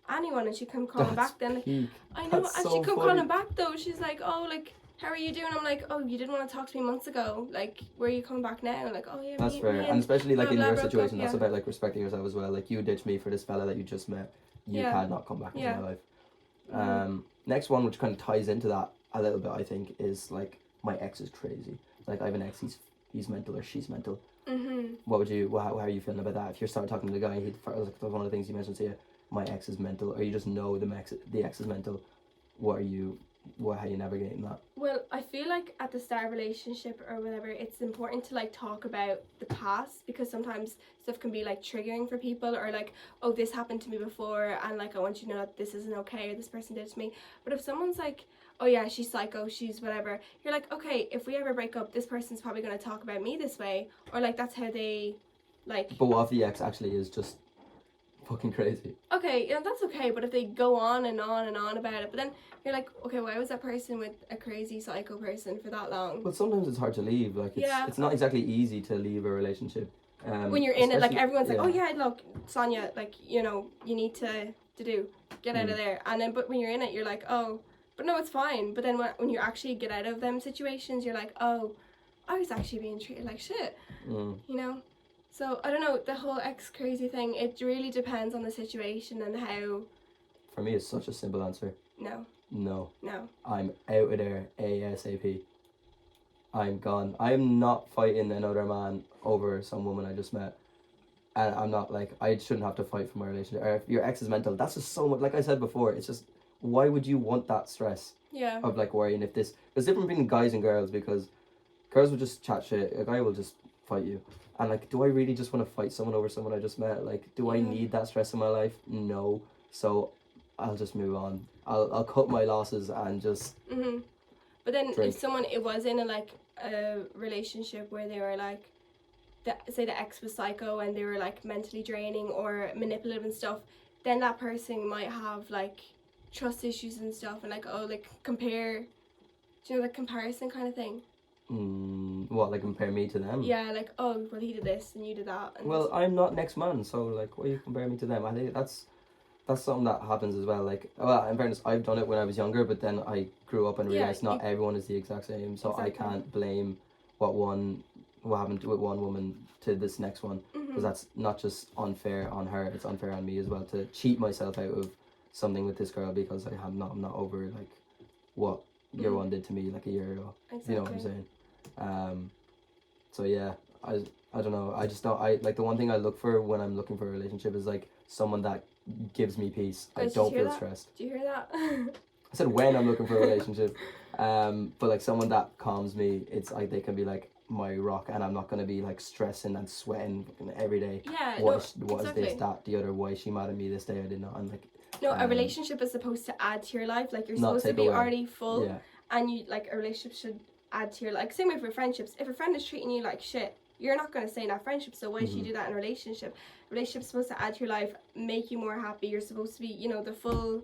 anyone, and she come calling That's back. Then peak. I know, That's and so she come funny. calling back though. She's like, oh, like, how are you doing? I'm like, oh, you didn't want to talk to me months ago. Like, where are you coming back now? Like, oh yeah, That's me, fair, me and especially like blah, in blah, your broke up, situation, that's yeah. about like respecting yourself as well. Like you ditched me for this fella that you just met. You Yeah. cannot come back into Yeah. my life. Next one, which kind of ties into that a little bit, I think, is like my ex is crazy. Like I have an ex, he's mental or she's mental. What would you? How are you feeling about that? If you're starting talking to the guy, like one of the things you mentioned to you, my ex is mental, or you just know the ex is mental. How are you navigating that? Well, I feel like at the start of a relationship or whatever, it's important to like talk about the past, because sometimes stuff can be like triggering for people, or like, oh, this happened to me before, and like I want you to know that this isn't okay, or this person did it to me. But if someone's like, oh yeah, she's psycho, she's whatever, you're like, okay, if we ever break up, this person's probably going to talk about me this way, or like that's how they like. But what if the ex actually is just fucking crazy? Okay, yeah, that's okay, but if they go on and on and on about it, but then you're like, okay, why was that person with a crazy psycho person for that long? But sometimes it's hard to leave. Like it's not exactly easy to leave a relationship. When you're in it, like especially- everyone's like, oh yeah, look, Sonia, like, you know, you need to get out of there. And then, but when you're in it, you're like, oh, but no, it's fine. But then when you actually get out of them situations, you're like, oh, I was actually being treated like shit, you know? So I don't know, the whole ex crazy thing, it really depends on the situation and how. For me, it's such a simple answer. No. I'm out of there ASAP. I'm gone. I'm not fighting another man over some woman I just met. And I'm not like, I shouldn't have to fight for my relationship. Or if your ex is mental, that's just so much, like I said before, it's just, why would you want that stress Yeah. of like worrying if this, there's different between guys and girls, because girls will just chat shit, a guy will just fight you. And like, do I really just want to fight someone over someone I just met? Like, do I need that stress in my life? No. So I'll just move on. I'll cut my losses and just But then drink. if someone, it was in a relationship where they were like, say the ex was psycho and they were like mentally draining or manipulative and stuff, then that person might have like trust issues and stuff, and like, oh, like compare, do you know, like comparison kind of thing. What, like compare me to them? Yeah, like, oh, well, he did this and you did that. And Well, I'm not next man, so like, why you compare me to them? I think that's something that happens as well. Like, well, in fairness, I've done it when I was younger, but then I grew up and Yeah, realized not everyone is the exact same, so I Exactly. can't blame what happened with one woman to this next one, because that's not just unfair on her, it's unfair on me as well to cheat myself out of something with this girl because I'm not over like what your one did to me like a year ago. Exactly. You know what I'm saying? So yeah, I don't know. I just don't. I like the one thing I look for when I'm looking for a relationship is like someone that gives me peace. I Guys, did don't you hear feel that? stressed. Do you hear that? I said when I'm looking for a relationship, but like someone that calms me. It's like they can be like, my rock, and I'm not gonna be like stressing and sweating fucking every day. Yeah, What no, is exactly. this, that, the other? Why is she mad at me this day? I did not. I'm like, No, a relationship is supposed to add to your life. Like, you're Not supposed to take be away. already full, yeah, and you like a relationship should add to your, like, same way for friendships. If a friend is treating you like shit, you're not going to stay in that friendship. So why should you do that in a relationship? Relationship's supposed to add to your life, make you more happy. You're supposed to be, you know, the full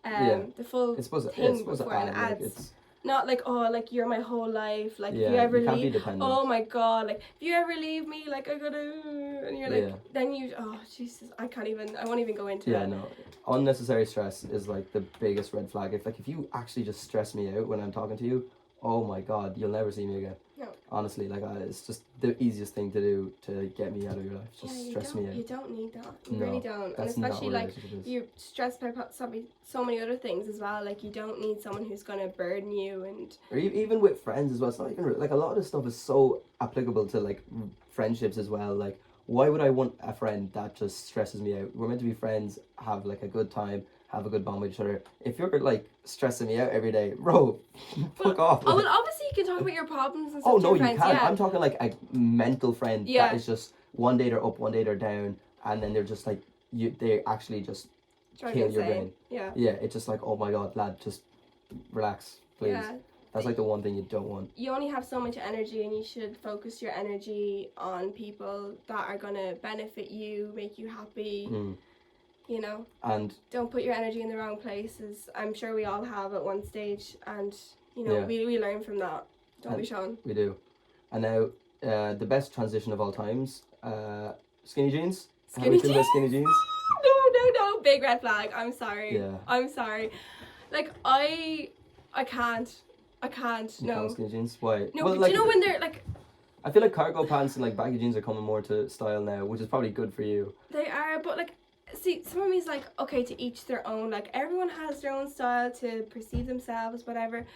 it's supposed to, thing it's supposed to before add. it Like, adds. it's Not like, oh, like, you're my whole life, like, yeah, if you ever can't be leave, dependent. oh my god, like, if you ever leave me, like, I gotta, and you're like, Yeah. then you, oh Jesus, I won't even go into Yeah, it. no. Unnecessary stress is like the biggest red flag. If you actually just stress me out when I'm talking to you, oh my god, you'll never see me again. No. Honestly, like it's just the easiest thing to do to get me out of your life. Just stress me out. You don't need that. You No, really don't. And That's not especially what a like relationship is. you're stressed by so many other things as well. Like, you don't need someone who's gonna burden you and. Or even with friends as well. It's not even like a lot of this stuff is so applicable to like friendships as well. Like, why would I want a friend that just stresses me out? We're meant to be friends, have like a good time, have a good bond with each other. If you're like stressing me out every day, bro, fuck off. Oh, well, obviously you can talk about your problems and stuff Oh to no, your you friends. can't. Yeah. I'm talking like a mental friend Yeah. that is just one day they're up, one day they're down, and then they're just like they actually just Driving kill your insane. brain. Yeah. Yeah, it's just like, oh my god, lad, just relax, please. Yeah. That's like the one thing you don't want. You only have so much energy, and you should focus your energy on people that are gonna benefit you, make you happy. You know, And don't put your energy in the wrong places. I'm sure we all have at one stage, and you know, Yeah. we learn from that. Don't And we, Sean? we do. And now, the best transition of all times, skinny jeans. How do Skinny you feel about skinny jeans? No, big red flag. I'm sorry. Yeah. I'm sorry. Like, I can't. You can't No. skinny jeans? Why? No, Well, but like, do you know when they're like, I feel like cargo pants and like baggy jeans are coming more to style now, which is probably good for you. they are, but like, see, some of me's like, okay, to each their own. Like, everyone has their own style to perceive themselves, whatever.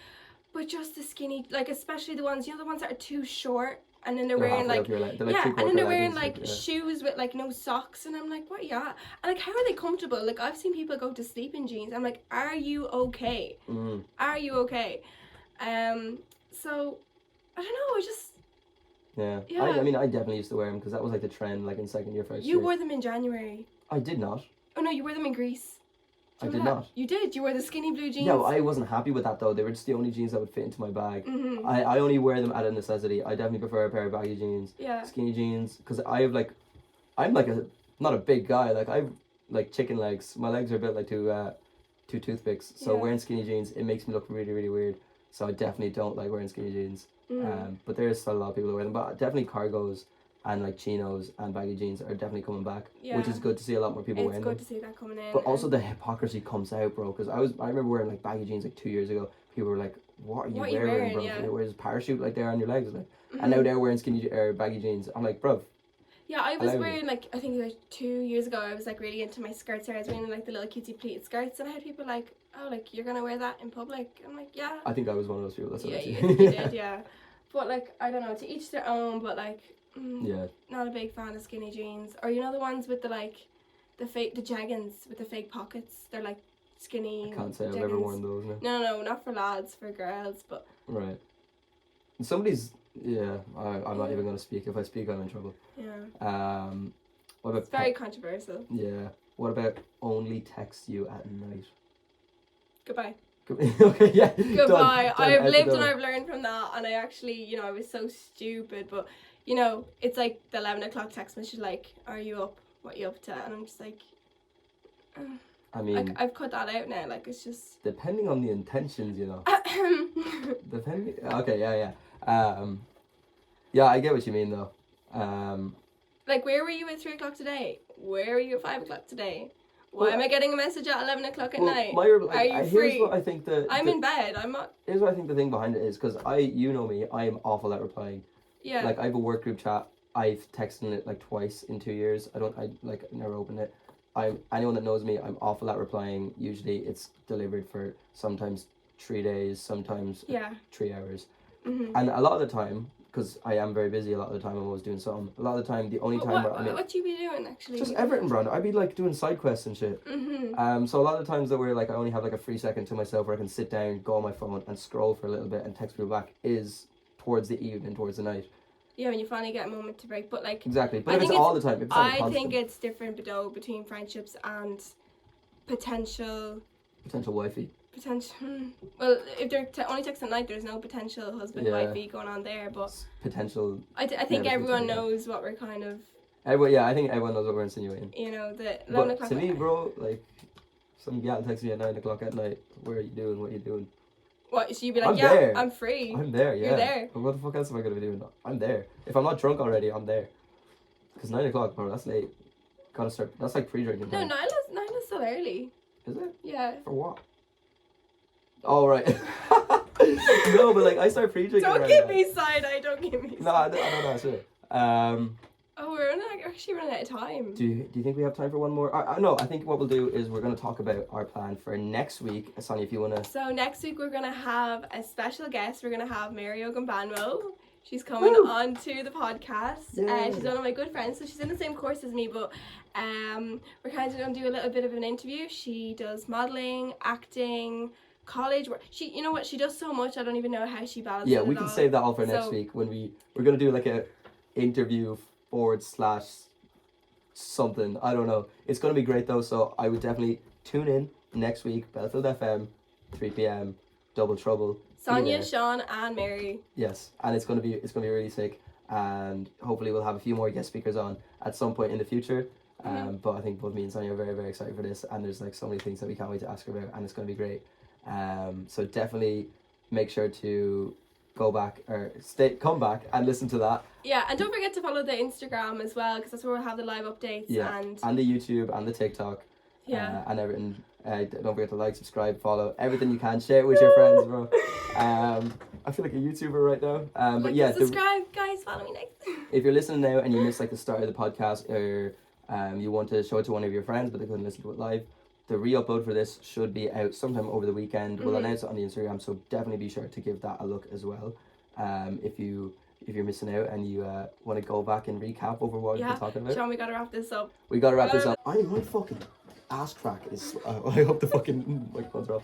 But just the skinny, like, especially the ones, you know, the ones that are too short, and then they're wearing halfway like, up your leg. They're like yeah, and then three-quarter they're wearing leggings, like yeah. shoes with like no socks, and I'm like, what are you at? And like, how are they comfortable? Like, I've seen people go to sleep in jeans. I'm like, are you okay? Are you okay? So I don't know. I just Yeah. I mean, I definitely used to wear them because that was like the trend, like in second year, first year. you wore them in January. I did not. Oh no, you wore them in Greece. I Do you did remember not. that? You did. You wore the skinny blue jeans. Yeah, well, I wasn't happy with that though. They were just the only jeans that would fit into my bag. Mm-hmm. I only wear them out of necessity. I definitely prefer a pair of baggy jeans. Yeah. Skinny jeans, because I'm like not a big guy. Like I've like chicken legs. My legs are built like two toothpicks. So Yeah. wearing skinny jeans, it makes me look really, really weird. So I definitely don't like wearing skinny jeans. But there is still a lot of people who wear them. But definitely cargos and like chinos and baggy jeans are definitely coming back, which is Yeah. good to see a lot more people It's wearing good them. to see that coming in. But also the hypocrisy comes out, bro. Because I remember wearing like baggy jeans like 2 years ago. People were like, "What are you wearing, bro? yeah. You wear this parachute like there on your legs, like." And now they're wearing skinny or baggy jeans. I'm like, bro. Yeah, I was Allow me. wearing like, I think like 2 years ago, I was like really into my skirts here. I was wearing like the little cutesy pleated skirts, and I had people like, oh, like, you're gonna wear that in public? I'm like, yeah. I think I was one of those people. That's what Yeah, I you did, yeah. But like, I don't know, to each their own, but like, Yeah. not a big fan of skinny jeans. Or you know the ones with the like, the jeggings with the fake pockets? They're like skinny I can't say I've jeggings. ever worn those. No. No, not for lads, for girls, but Right. Somebody's. Yeah. I'm not even gonna speak. If I speak, I'm in trouble. yeah. What about It's very controversial. Yeah. What about only text you at night? Goodbye. Okay, yeah. Goodbye. Done. I've Out the lived and door. I've learned from that, and I actually, you know, I was so stupid, but you know, it's like the 11 o'clock text message, like, are you up? What you up to? And I'm just like, I mean, like, I've cut that out now. Like, it's just. depending on the intentions, you know. Depending. Okay, yeah. Yeah, I get what you mean though. Like, where were you at 3 o'clock today? Where were you at 5 o'clock today? Why Well, am I getting a message at 11 o'clock at well, night? are you free? Here's what I think I'm in bed. I'm not. Here's what I think the thing behind it is, because you know me, I am awful at replying. Yeah. Like I have a work group chat. I've texted it like twice in 2 years. I never opened it. Anyone that knows me, I'm awful at replying. Usually it's delivered for sometimes 3 days, sometimes Yeah. 3 hours. Mm-hmm. And a lot of the time, because I am very busy, a lot of the time I'm always doing something. A lot of the time, the only time where I'm What do you be doing actually? just everything, bro. I'd be like doing side quests and shit. Mm-hmm. So a lot of the times that where like I only have like a free second to myself where I can sit down, go on my phone and scroll for a little bit and text people back is towards the evening, towards the night. Yeah, when you finally get a moment to break. But like, Exactly. But I if it's think all the time, if it's not I constant, think it's different though between friendships and potential. wifey. Well, if they're only texting at night, there's no potential husband Yeah. wifey going on there. But Potential. I think never everyone future, yeah. knows what we're kind of. I think everyone knows what we're insinuating. You know, the 11 But o'clock. to me, bro, like, some gal texts me at 9 o'clock at night. Where are you doing? What are you doing? What? So you'd be like, I'm yeah, there. I'm free. I'm there, yeah. You're there. But what the fuck else am I gonna be doing? I'm there. If I'm not drunk already, I'm there. Because 9 o'clock, bro, that's late. Gotta start. That's like pre-drinking No, time. 9 is still early. Is it? Yeah. For what? Oh, right. No, but like, I start pre-drinking. Don't around give that. me side eye. Don't give me. No, I don't know, sure. Oh, we're actually running out of time. Do you think we have time for one more? No, I think what we'll do is we're going to talk about our plan for next week. Sonia, if you want to... So next week we're going to have a special guest. We're going to have Mary Ogunbanwo. She's coming on to the podcast. Yay. She's one of my good friends, so she's in the same course as me, but we're kind of going to do a little bit of an interview. She does modelling, acting, college work. She, you know what, she does so much, I don't even know how she balances Yeah, it we can all. save that all for next So- week when we're going to do like a interview / something. I don't know. It's going to be great though, so I would definitely tune in next week, Belfield FM, 3 p.m, Double Trouble. Be Sonia, there. Sean and Mary. Yes, and it's gonna be really sick, and hopefully we'll have a few more guest speakers on at some point in the future. But I think both me and Sonia are very, very excited for this, and there's like so many things that we can't wait to ask her about, and it's gonna be great. So definitely make sure to come back and listen to that. Yeah, and don't forget to follow the Instagram as well, because that's where we'll have the live updates. Yeah, And the YouTube and the TikTok. yeah. And everything. Don't forget to like, subscribe, follow, everything you can. Share it with your friends, bro. I feel like a YouTuber right now. But yeah, subscribe, guys. Follow me next. if you're listening now and you missed like the start of the podcast, or you want to show it to one of your friends but they couldn't listen to it live, the re-upload for this should be out sometime over the weekend. We'll announce it on the Instagram, so definitely be sure to give that a look as well. If you're missing out and you want to go back and recap over what we've been talking about. Sean, we gotta wrap this up. We gotta wrap this up. My fucking ass crack is. I hope the fucking microphones are off.